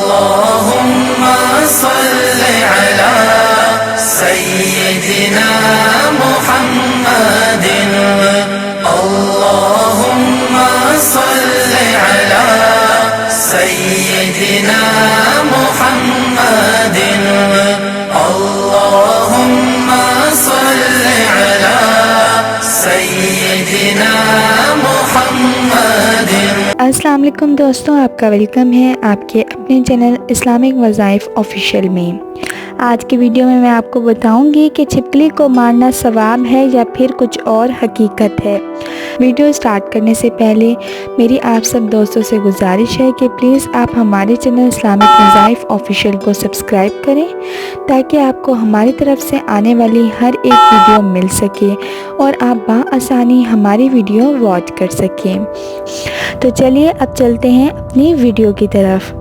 اللهم صل على سيدنا محمد اللهم صل على سيدنا محمد اللهم صل على سيدنا محمد۔ السلام علیکم دوستوں، آپ کا ویلکم ہے آپ کے اپنے چینل اسلامک وظائف آفیشیل میں۔ آج کی ویڈیو میں آپ کو بتاؤں گی کہ چھپکلی کو مارنا ثواب ہے یا پھر کچھ اور حقیقت ہے۔ ویڈیو سٹارٹ کرنے سے پہلے میری آپ سب دوستوں سے گزارش ہے کہ پلیز آپ ہمارے چینل اسلامک وظائف آفیشیل کو سبسکرائب کریں تاکہ آپ کو ہماری طرف سے آنے والی ہر ایک ویڈیو مل سکے اور آپ بآسانی ہماری ویڈیو واچ کر سکیں۔ تو چلیے اب چلتے ہیں اپنی ویڈیو کی طرف۔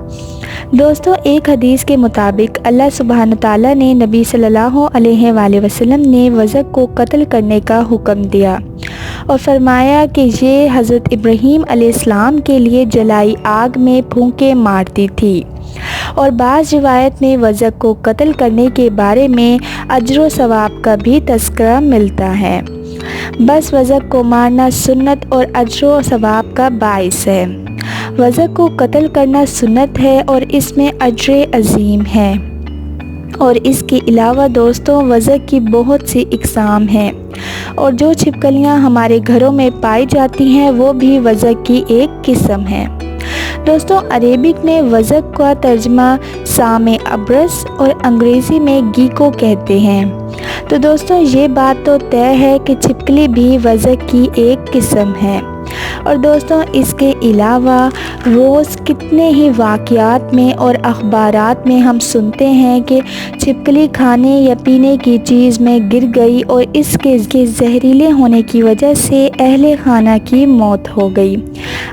دوستو، ایک حدیث کے مطابق اللہ سبحانہ تعالیٰ نے نبی صلی اللہ علیہ وآلہ وسلم نے وزغ کو قتل کرنے کا حکم دیا اور فرمایا کہ یہ حضرت ابراہیم علیہ السلام کے لیے جلائی آگ میں پھونکے مارتی تھی، اور بعض روایت میں وزغ کو قتل کرنے کے بارے میں اجر و ثواب کا بھی تذکرہ ملتا ہے۔ بس وزغ کو مارنا سنت اور اجر و ثواب کا باعث ہے۔ وزغ کو قتل کرنا سنت ہے اور اس میں اجر عظیم ہے، اور اس کے علاوہ دوستوں وزغ کی بہت سی اقسام ہیں، اور جو چھپکلیاں ہمارے گھروں میں پائی جاتی ہیں وہ بھی وزغ کی ایک قسم ہے۔ دوستوں، عربک میں وزغ کا ترجمہ سام ابرص اور انگریزی میں گیکو کہتے ہیں۔ تو دوستوں یہ بات تو طے ہے کہ چھپکلی بھی وزغ کی ایک قسم ہے، اور دوستوں اس کے علاوہ روز کتنے ہی واقعات میں اور اخبارات میں ہم سنتے ہیں کہ چھپکلی کھانے یا پینے کی چیز میں گر گئی اور اس کے زہریلے ہونے کی وجہ سے اہل خانہ کی موت ہو گئی۔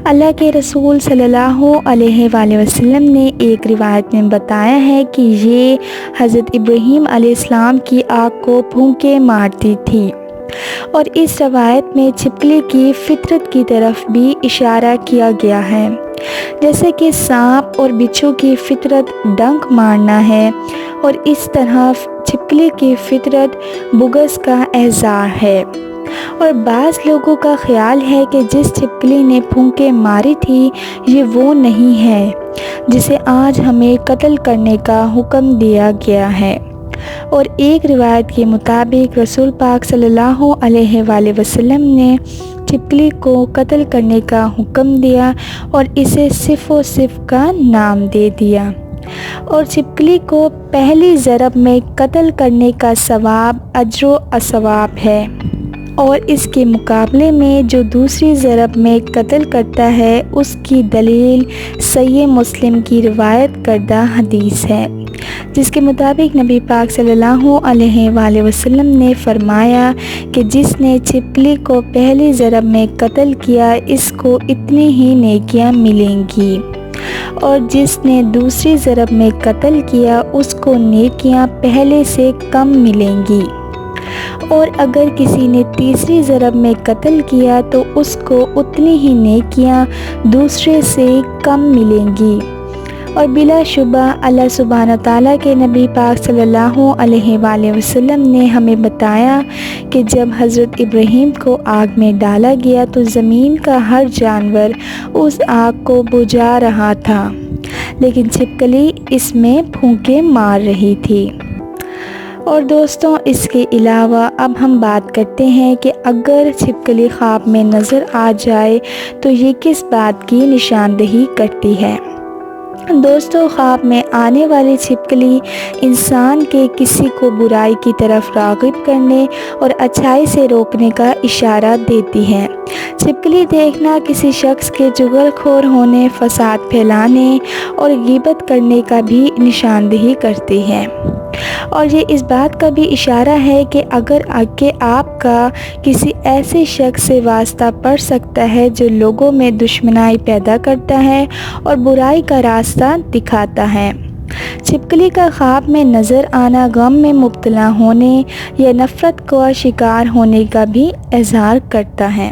اللہ کے رسول صلی اللہ علیہ وآلہ وسلم نے ایک روایت میں بتایا ہے کہ یہ حضرت ابراہیم علیہ السلام کی آگ کو پھونکے مارتی تھی، اور اس روایت میں چھپکلی کی فطرت کی طرف بھی اشارہ کیا گیا ہے، جیسے کہ سانپ اور بچھو کی فطرت ڈنک مارنا ہے، اور اس طرح چھپکلی کی فطرت بغض کا اظہار ہے۔ اور بعض لوگوں کا خیال ہے کہ جس چھپکلی نے پھونکے ماری تھی یہ وہ نہیں ہے جسے آج ہمیں قتل کرنے کا حکم دیا گیا ہے۔ اور ایک روایت کے مطابق رسول پاک صلی اللہ علیہ وآلہ وسلم نے چھپکلی کو قتل کرنے کا حکم دیا اور اسے صف و صف کا نام دے دیا، اور چھپکلی کو پہلی ضرب میں قتل کرنے کا ثواب اجر و ثواب ہے، اور اس کے مقابلے میں جو دوسری ضرب میں قتل کرتا ہے اس کی دلیل صحیح مسلم کی روایت کردہ حدیث ہے، جس کے مطابق نبی پاک صلی اللہ علیہ وآلہ وسلم نے فرمایا کہ جس نے چھپکلی کو پہلی ضرب میں قتل کیا اس کو اتنی ہی نیکیاں ملیں گی، اور جس نے دوسری ضرب میں قتل کیا اس کو نیکیاں پہلے سے کم ملیں گی، اور اگر کسی نے تیسری ضرب میں قتل کیا تو اس کو اتنی ہی نیکیاں دوسرے سے کم ملیں گی۔ اور بلا شبہ اللہ سبحانہ تعالیٰ کے نبی پاک صلی اللہ علیہ وآلہ وسلم نے ہمیں بتایا کہ جب حضرت ابراہیم کو آگ میں ڈالا گیا تو زمین کا ہر جانور اس آگ کو بجھا رہا تھا، لیکن چھپکلی اس میں پھونکے مار رہی تھی۔ اور دوستوں اس کے علاوہ اب ہم بات کرتے ہیں کہ اگر چھپکلی خواب میں نظر آ جائے تو یہ کس بات کی نشاندہی کرتی ہے۔ دوستو خواب میں آنے والی چھپکلی انسان کے کسی کو برائی کی طرف راغب کرنے اور اچھائی سے روکنے کا اشارہ دیتی ہے۔ چھپکلی دیکھنا کسی شخص کے چغل خور ہونے، فساد پھیلانے اور غیبت کرنے کا بھی نشاندہی کرتی ہے، اور یہ اس بات کا بھی اشارہ ہے کہ اگر آپ کا کسی ایسے شخص سے واسطہ پڑ سکتا ہے جو لوگوں میں دشمنائی پیدا کرتا ہے اور برائی کا راستہ دکھاتا ہے۔ چھپکلی کا خواب میں نظر آنا غم میں مبتلا ہونے یا نفرت کا شکار ہونے کا بھی اظہار کرتا ہے۔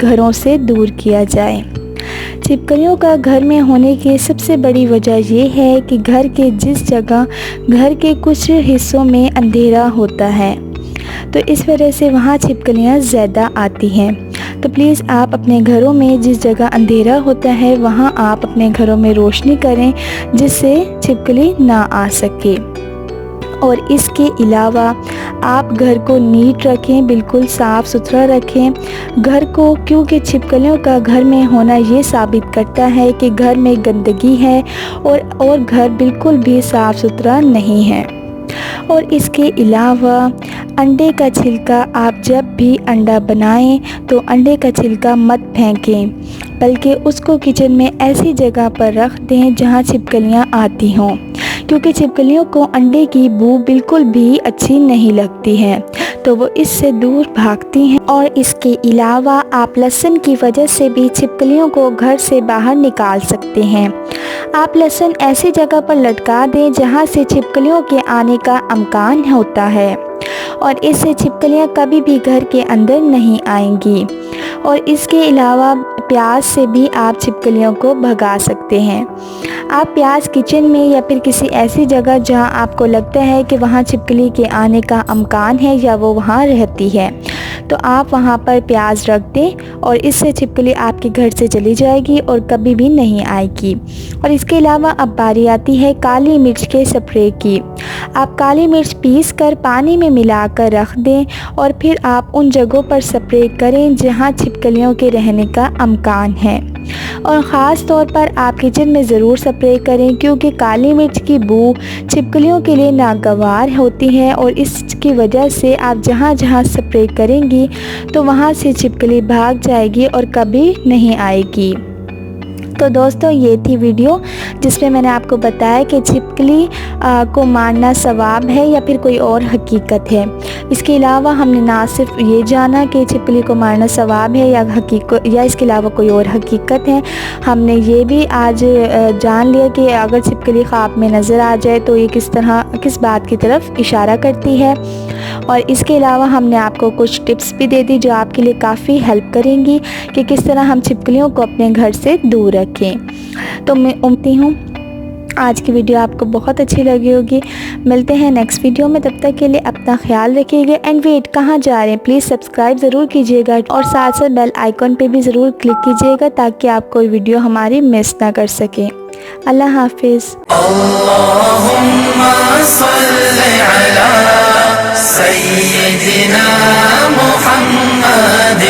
گھروں سے دور کیا جائے۔ چھپکلیوں کا گھر میں ہونے کی سب سے بڑی وجہ یہ ہے کہ گھر کے جس جگہ گھر کے کچھ حصوں میں اندھیرا ہوتا ہے تو اس وجہ سے وہاں چھپکلیاں زیادہ آتی ہیں۔ تو پلیز آپ اپنے گھروں میں جس جگہ اندھیرا ہوتا ہے وہاں آپ اپنے گھروں میں روشنی کریں جس سے چھپکلی نہ آ سکے۔ اور اس کے علاوہ آپ گھر کو نیٹ رکھیں، بالکل صاف ستھرا رکھیں گھر کو، کیونکہ چھپکلیوں کا گھر میں ہونا یہ ثابت کرتا ہے کہ گھر میں گندگی ہے اور گھر بالکل بھی صاف ستھرا نہیں ہے۔ اور اس کے علاوہ انڈے کا چھلکا، آپ جب بھی انڈا بنائیں تو انڈے کا چھلکا مت پھینکیں بلکہ اس کو کچن میں ایسی جگہ پر رکھ دیں جہاں چھپکلیاں آتی ہوں، کیونکہ چھپکلیوں کو انڈے کی بو بالکل بھی اچھی نہیں لگتی ہے تو وہ اس سے دور بھاگتی ہیں۔ اور اس کے علاوہ آپ لہسن کی وجہ سے بھی چھپکلیوں کو گھر سے باہر نکال سکتے ہیں۔ آپ لہسن ایسی جگہ پر لٹکا دیں جہاں سے چھپکلیوں کے آنے کا امکان ہوتا ہے اور اس سے چھپکلیاں کبھی بھی گھر کے اندر نہیں آئیں گی۔ اور اس کے علاوہ پیاز سے بھی آپ چھپکلیوں کو بھگا سکتے ہیں۔ آپ پیاز کچن میں یا پھر کسی ایسی جگہ جہاں آپ کو لگتا ہے کہ وہاں چھپکلی کے آنے کا امکان ہے یا وہ وہاں رہتی ہے تو آپ وہاں پر پیاز رکھ دیں اور اس سے چھپکلی آپ کے گھر سے چلی جائے گی اور کبھی بھی نہیں آئے گی۔ اور اس کے علاوہ اب باری آتی ہے کالی مرچ کے سپرے کی۔ آپ کالی مرچ پیس کر پانی میں ملا کر رکھ دیں اور پھر آپ ان جگہوں پر سپرے کریں جہاں چھپکلیوں کے رہنے کا امکان ہے، اور خاص طور پر آپ کچن میں ضرور سپرے کریں کیونکہ کالی مرچ کی بو چھپکلیوں کے لیے ناگوار ہوتی ہے اور اس کی وجہ سے آپ جہاں جہاں سپرے کریں گی تو وہاں سے چھپکلی بھاگ جائے گی اور کبھی نہیں آئے گی۔ تو دوستوں یہ تھی ویڈیو جس میں نے آپ کو بتایا کہ چھپکلی کو مارنا ثواب ہے یا پھر کوئی اور حقیقت ہے۔ اس کے علاوہ ہم نے نہ صرف یہ جانا کہ چھپکلی کو مارنا ثواب ہے یا اس کے علاوہ کوئی اور حقیقت ہے، ہم نے یہ بھی آج جان لیا کہ اگر چھپکلی خواب میں نظر آ جائے تو یہ کس بات کی طرف اشارہ کرتی ہے۔ اور اس کے علاوہ ہم نے آپ کو کچھ ٹپس بھی دے دی جو آپ کے لیے کافی ہیلپ کریں گی کہ کس طرح ہم چھپکلیوں کو اپنے گھر سے دور رکھیں۔ تو میں امید ہوں آج کی ویڈیو آپ کو بہت اچھی لگی ہوگی۔ ملتے ہیں نیکسٹ ویڈیو میں، تب تک کے لیے اپنا خیال رکھیے گا۔ اینڈ ویٹ کہاں جا رہے ہیں، پلیز سبسکرائب ضرور کیجیے گا اور ساتھ ساتھ بیل آئیکن پہ بھی ضرور کلک کیجیے گا تاکہ آپ کوئی ویڈیو ہماری مس نہ کر سکیں۔ اللہ حافظ۔ اللهم صل على سيدنا محمد